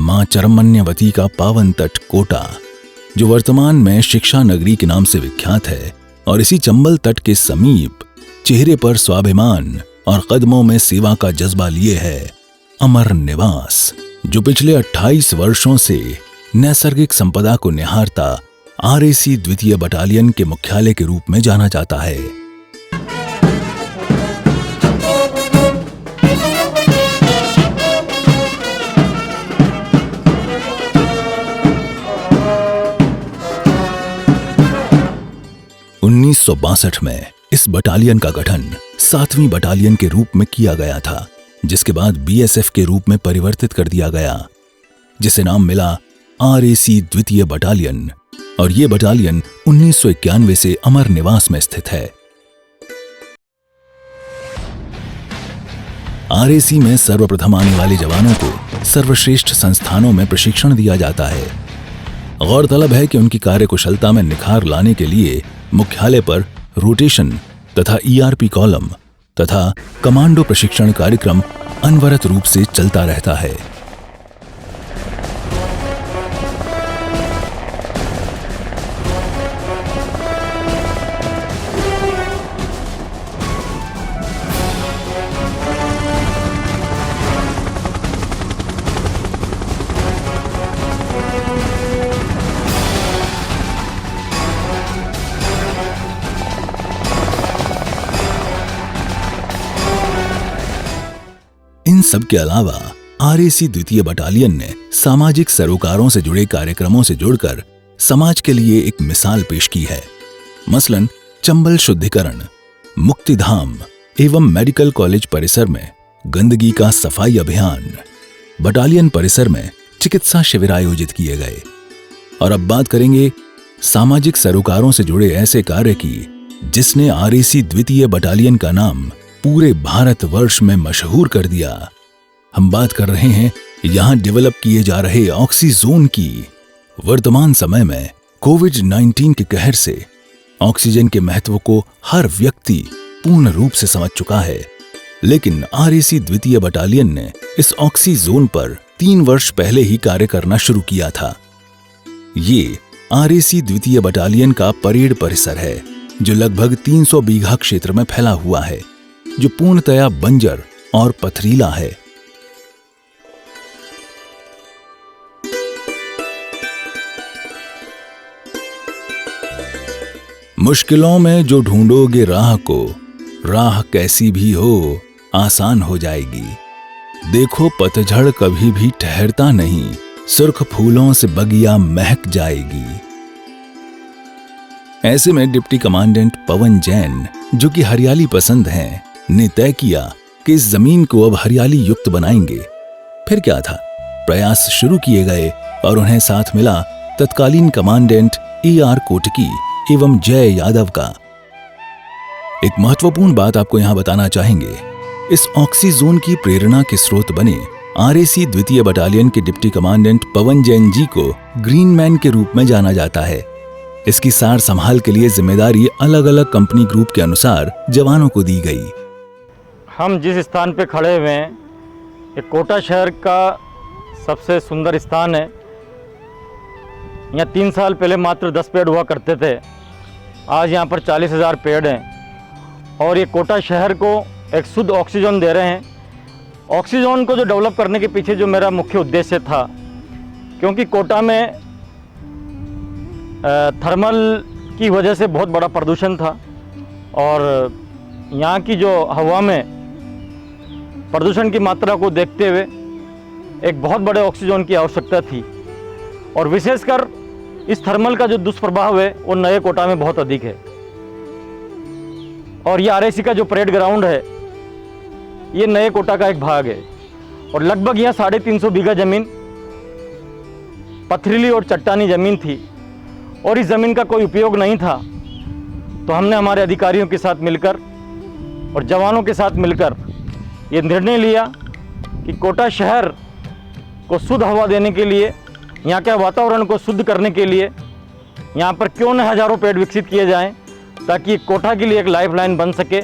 मां चरमन्यवती का पावन तट कोटा, जो वर्तमान में शिक्षा नगरी के नाम से विख्यात है, और इसी चंबल तट के समीप चेहरे पर स्वाभिमान और कदमों में सेवा का जज्बा लिए है अमर निवास, जो पिछले 28 वर्षों से नैसर्गिक संपदा को निहारता आरएसी द्वितीय बटालियन के मुख्यालय के रूप में जाना जाता है। उन्नीस 1962 में इस बटालियन का गठन 7वीं बटालियन के रूप में किया गया था, जिसके बाद बीएसएफ के रूप में परिवर्तित कर दिया गया, जिसे नाम मिला आरएसी द्वितीय बटालियन, और ये बटालियन 1991 से अमर निवास में स्थित है। आरएसी में सर्वप्रथम आने वाले जवानों को सर्वश्रेष्ठ संस्थानों में प्रशिक्षण दिया जाता है। गौरतलब है कि उनकी कार्यकुशलता में निखार लाने के लिए मुख्यालय पर रोटेशन तथा ईआरपी कॉलम तथा कमांडो प्रशिक्षण कार्यक्रम अनवरत रूप से चलता रहता है। इन सब के अलावा आरएसी द्वितीय बटालियन ने सामाजिक सरोकारों से जुड़े कार्यक्रमों से जुड़कर समाज के लिए एक मिसाल पेश की है। मसलन चंबल शुद्धिकरण, मुक्तिधाम एवं मेडिकल कॉलेज परिसर में गंदगी का सफाई अभियान, बटालियन परिसर में चिकित्सा शिविर आयोजित किए गए। और अब बात करेंगे सामाजिक सरोकारों से जुड़े ऐसे कार्य की जिसने आरएसी द्वितीय बटालियन का नाम पूरे भारतवर्ष में मशहूर कर दिया। हम बात कर रहे हैं यहां डेवलप किए जा रहे ऑक्सीजोन की। वर्तमान समय में कोविड-19 के कहर से ऑक्सीजन के महत्व को हर व्यक्ति पूर्ण रूप से समझ चुका है, लेकिन आरएसी द्वितीय बटालियन ने इस ऑक्सीजोन पर 3 वर्ष पहले ही कार्य करना शुरू किया था। ये आरएसी द्वितीय बटालियन का परेड परिसर है, जो लगभग 300 बीघा क्षेत्र में फैला हुआ है, जो पूर्णतया बंजर और पथरीला है। मुश्किलों में जो ढूंढोगे राह को, राह कैसी भी हो आसान हो जाएगी। देखो पतझड़ कभी भी ठहरता नहीं, सुर्ख फूलों से बगिया महक जाएगी। ऐसे में डिप्टी कमांडेंट पवन जैन, जो कि हरियाली पसंद हैं, ने तय किया कि इस जमीन को अब हरियाली युक्त बनाएंगे। फिर क्या था, प्रयास शुरू किए गए और उन्हें साथ मिला तत्कालीन कमांडेंट AR कोटकी एवं जय यादव का। एक महत्वपूर्ण बात आपको यहां बताना चाहेंगे, इस ऑक्सीजोन की प्रेरणा के स्रोत बने आरएसी द्वितीय बटालियन के डिप्टी कमांडेंट पवन जैन जी को ग्रीन मैन के रूप में जाना जाता है। इसकी सार संभाल के लिए जिम्मेदारी अलग अलग कंपनी ग्रुप के अनुसार जवानों को दी गई। हम जिस स्थान पे खड़े हुए हैं, ये कोटा शहर का सबसे सुंदर स्थान है। यहाँ 3 साल पहले मात्र 10 पेड़ हुआ करते थे, आज यहाँ पर 40,000 पेड़ हैं और ये कोटा शहर को एक शुद्ध ऑक्सीजन दे रहे हैं। ऑक्सीजन को जो डेवलप करने के पीछे जो मेरा मुख्य उद्देश्य था, क्योंकि कोटा में थर्मल की वजह से बहुत बड़ा प्रदूषण था और यहाँ की जो हवा में प्रदूषण की मात्रा को देखते हुए एक बहुत बड़े ऑक्सीजन की आवश्यकता थी, और विशेषकर इस थर्मल का जो दुष्प्रभाव है वो नए कोटा में बहुत अधिक है। और ये आरएसी का जो परेड ग्राउंड है, ये नए कोटा का एक भाग है और लगभग यहाँ 350 बीघा ज़मीन पथरीली और चट्टानी ज़मीन थी और इस ज़मीन का कोई उपयोग नहीं था। तो हमने हमारे अधिकारियों के साथ मिलकर और जवानों के साथ मिलकर ये निर्णय लिया कि कोटा शहर को शुद्ध हवा देने के लिए, यहाँ के वातावरण को शुद्ध करने के लिए यहाँ पर क्यों न हज़ारों पेड़ विकसित किए जाएं, ताकि कोटा के लिए एक लाइफलाइन बन सके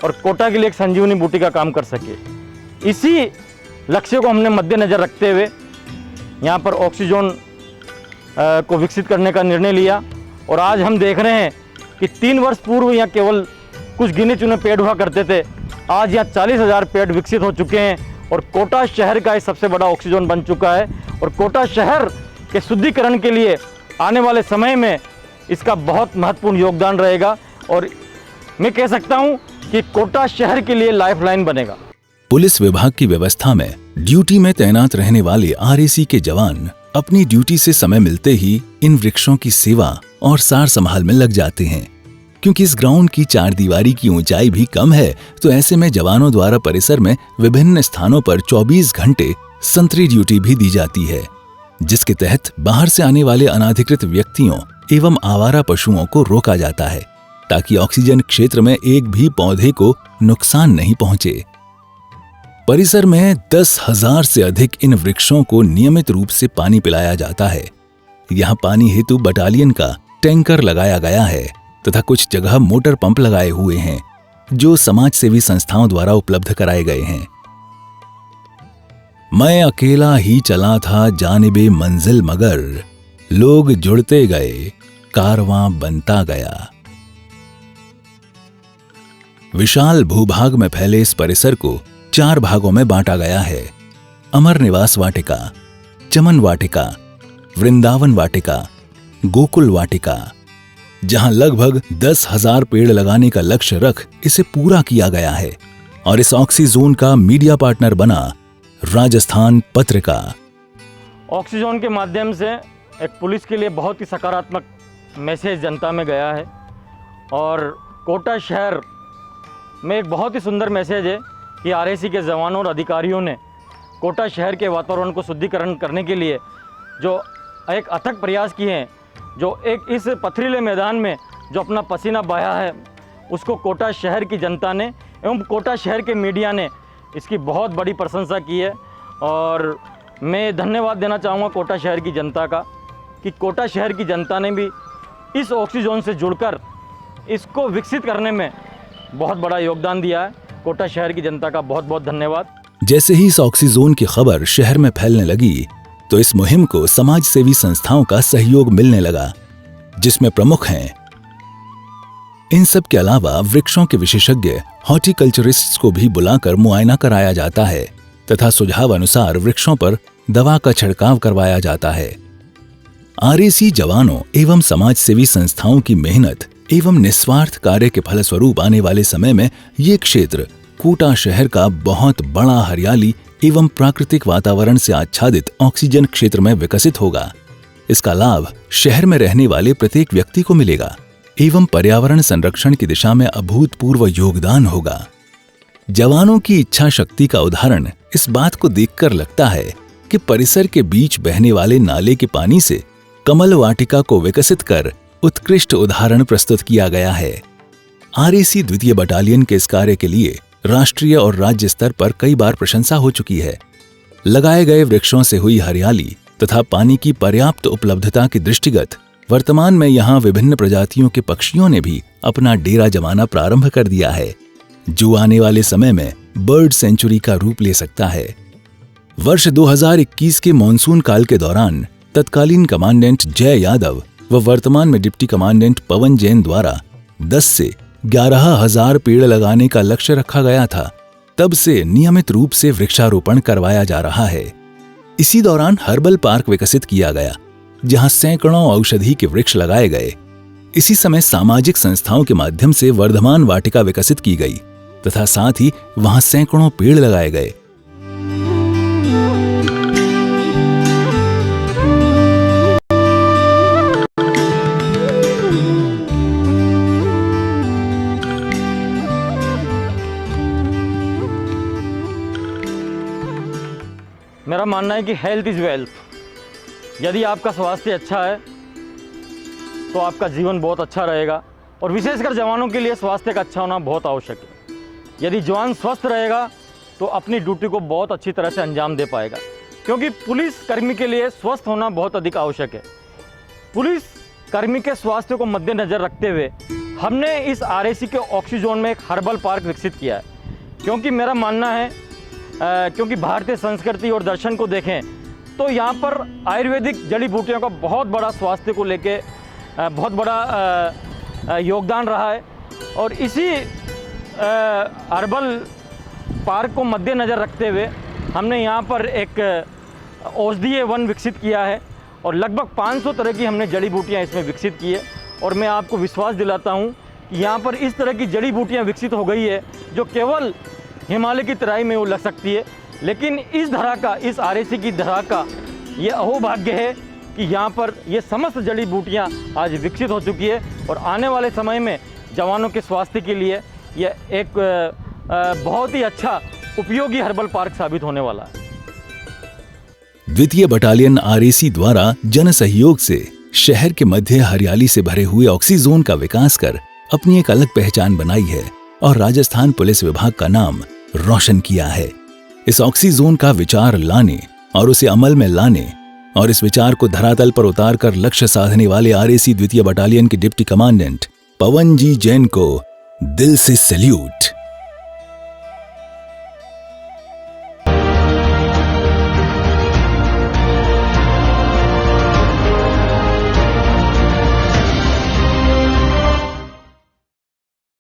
और कोटा के लिए एक संजीवनी बूटी का काम कर सके। इसी लक्ष्य को हमने मद्देनज़र रखते हुए यहाँ पर ऑक्सीजन को विकसित करने का निर्णय लिया। और आज हम देख रहे हैं कि 3 वर्ष पूर्व यहाँ केवल कुछ गिने चुने पेड़ हुआ करते थे, आज यहाँ 40,000 पेड़ विकसित हो चुके हैं और कोटा शहर का ये सबसे बड़ा ऑक्सीजन बन चुका है। और कोटा शहर के शुद्धिकरण के लिए आने वाले समय में इसका बहुत महत्वपूर्ण योगदान रहेगा और मैं कह सकता हूँ कि कोटा शहर के लिए लाइफलाइन बनेगा। पुलिस विभाग की व्यवस्था में ड्यूटी में तैनात रहने वाले आरएसी के जवान अपनी ड्यूटी से समय मिलते ही इन वृक्षों की सेवा और सार संभाल में लग जाते हैं। क्योंकि इस ग्राउंड की 4 दीवारी की ऊंचाई भी कम है, तो ऐसे में जवानों द्वारा परिसर में विभिन्न स्थानों पर 24 घंटे संतरी ड्यूटी भी दी जाती है, जिसके तहत बाहर से आने वाले अनाधिकृत व्यक्तियों एवं आवारा पशुओं को रोका जाता है, ताकि ऑक्सीजन क्षेत्र में एक भी पौधे को नुकसान नहीं पहुंचे। परिसर में 10,000 से अधिक इन वृक्षों को नियमित रूप से पानी पिलाया जाता है। यहाँ पानी हेतु बटालियन का टैंकर लगाया गया है तथा कुछ जगह मोटर पंप लगाए हुए हैं, जो समाज सेवी संस्थाओं द्वारा उपलब्ध कराए गए हैं। मैं अकेला ही चला था जानिबे मंजिल, मगर लोग जुड़ते गए, कारवां बनता गया। विशाल भूभाग में फैले इस परिसर को 4 भागों में बांटा गया है। अमर निवास वाटिका, चमन वाटिका, वृंदावन वाटिका, गोकुल वाटिका, जहां लगभग 10,000 पेड़ लगाने का लक्ष्य रख इसे पूरा किया गया है। और इस ऑक्सीजोन का मीडिया पार्टनर बना राजस्थान पत्रिका। ऑक्सीजन के माध्यम से एक पुलिस के लिए बहुत ही सकारात्मक मैसेज जनता में गया है और कोटा शहर में एक बहुत ही सुंदर मैसेज है कि आरएसी के जवानों और अधिकारियों ने कोटा शहर के वातावरण को शुद्धिकरण करने के लिए जो एक अथक प्रयास किए हैं, जो एक इस पथरीले मैदान में जो अपना पसीना बहाया है, उसको कोटा शहर की जनता ने एवं कोटा शहर के मीडिया ने इसकी बहुत बड़ी प्रशंसा की है। और मैं धन्यवाद देना चाहूँगा कोटा शहर की जनता का कि कोटा शहर की जनता ने भी इस ऑक्सीजन से जुड़कर इसको विकसित करने में बहुत बड़ा योगदान दिया है। कोटा शहर की जनता का बहुत बहुत धन्यवाद। जैसे ही इस ऑक्सीजोन की खबर शहर में फैलने लगी, तो इस मुहिम को समाज सेवी संस्थाओं का सहयोग मिलने लगा, जिसमें प्रमुख हैं। इन सब के अलावा वृक्षों के विशेषज्ञ हॉर्टिकल्चरिस्ट्स को भी बुलाकर मुआयना कराया जाता है तथा सुझाव अनुसार वृक्षों पर दवा का छिड़काव करवाया जाता है। आरएसी जवानों एवं समाज सेवी संस्थाओं की मेहनत एवं निस्वार्थ कार्य के फलस्वरूप आने वाले समय में ये क्षेत्र कोटा शहर का बहुत बड़ा हरियाली एवं प्राकृतिक वातावरण से आच्छादित ऑक्सीजन क्षेत्र में विकसित होगा। इसका लाभ शहर में रहने वाले प्रत्येक व्यक्ति को मिलेगा एवं पर्यावरण संरक्षण की दिशा में अभूतपूर्व योगदान होगा। जवानों की इच्छा शक्ति का उदाहरण इस बात को देखकर लगता है कि परिसर के बीच बहने वाले नाले के पानी से कमल वाटिका को विकसित कर उत्कृष्ट उदाहरण प्रस्तुत किया गया है। आरएसी 2वीं बटालियन के इस कार्य के लिए राष्ट्रीय और राज्य स्तर पर कई बार प्रशंसा हो चुकी है। लगाए गए वृक्षों से हुई हरियाली तथा पानी की पर्याप्त उपलब्धता के दृष्टिगत वर्तमान में यहाँ विभिन्न प्रजातियों के पक्षियों ने भी अपना डेरा जमाना प्रारंभ कर दिया है, जो आने वाले समय में बर्ड सेंचुरी का रूप ले सकता है। वर्ष 2021 के मॉनसून काल के दौरान तत्कालीन कमांडेंट जय यादव व वर्तमान में डिप्टी कमांडेंट पवन जैन द्वारा 10 से 11,000 पेड़ लगाने का लक्ष्य रखा गया था। तब से नियमित रूप से वृक्षारोपण करवाया जा रहा है। इसी दौरान हर्बल पार्क विकसित किया गया, जहां सैकड़ों औषधि के वृक्ष लगाए गए। इसी समय सामाजिक संस्थाओं के माध्यम से वर्धमान वाटिका विकसित की गई तथा साथ ही वहां सैकड़ों पेड़ लगाए गए। मेरा मानना है कि हेल्थ इज़ वेल्थ। यदि आपका स्वास्थ्य अच्छा है तो आपका जीवन बहुत अच्छा रहेगा और विशेषकर जवानों के लिए स्वास्थ्य का अच्छा होना बहुत आवश्यक है। यदि जवान स्वस्थ रहेगा तो अपनी ड्यूटी को बहुत अच्छी तरह से अंजाम दे पाएगा, क्योंकि पुलिस कर्मी के लिए स्वस्थ होना बहुत अधिक आवश्यक है। पुलिस कर्मी के स्वास्थ्य को मद्देनज़र रखते हुए हमने इस आरएसी के ऑक्सीजोन में एक हर्बल पार्क विकसित किया है, क्योंकि मेरा मानना है क्योंकि भारतीय संस्कृति और दर्शन को देखें तो यहाँ पर आयुर्वेदिक जड़ी बूटियों का बहुत बड़ा स्वास्थ्य को लेके बहुत बड़ा योगदान रहा है। और इसी हर्बल पार्क को मद्देनज़र रखते हुए हमने यहाँ पर एक औषधीय वन विकसित किया है और लगभग 500 तरह की हमने जड़ी बूटियाँ इसमें विकसित की है। और मैं आपको विश्वास दिलाता हूँ कि यहाँ पर इस तरह की जड़ी बूटियाँ विकसित हो गई है जो केवल हिमालय की तराई में वो लग सकती है, लेकिन इस धरा का, इस आरएसी की धरा का ये अहोभाग्य है कि यहाँ पर ये समस्त जड़ी बूटियाँ आज विकसित हो चुकी है और आने वाले समय में जवानों के स्वास्थ्य के लिए ये एक बहुत ही अच्छा उपयोगी हर्बल पार्क साबित होने वाला है। द्वितीय बटालियन आरएसी द्वारा जन सहयोग से शहर के मध्य हरियाली से भरे हुए ऑक्सीजोन का विकास कर अपनी एक अलग पहचान बनाई है और राजस्थान पुलिस विभाग का नाम रोशन किया है। इस ऑक्सीजोन का विचार लाने और उसे अमल में लाने और इस विचार को धरातल पर उतार कर लक्ष्य साधने वाले आरएसी द्वितीय बटालियन के डिप्टी कमांडेंट पवन जी जैन को दिल से सैल्यूट।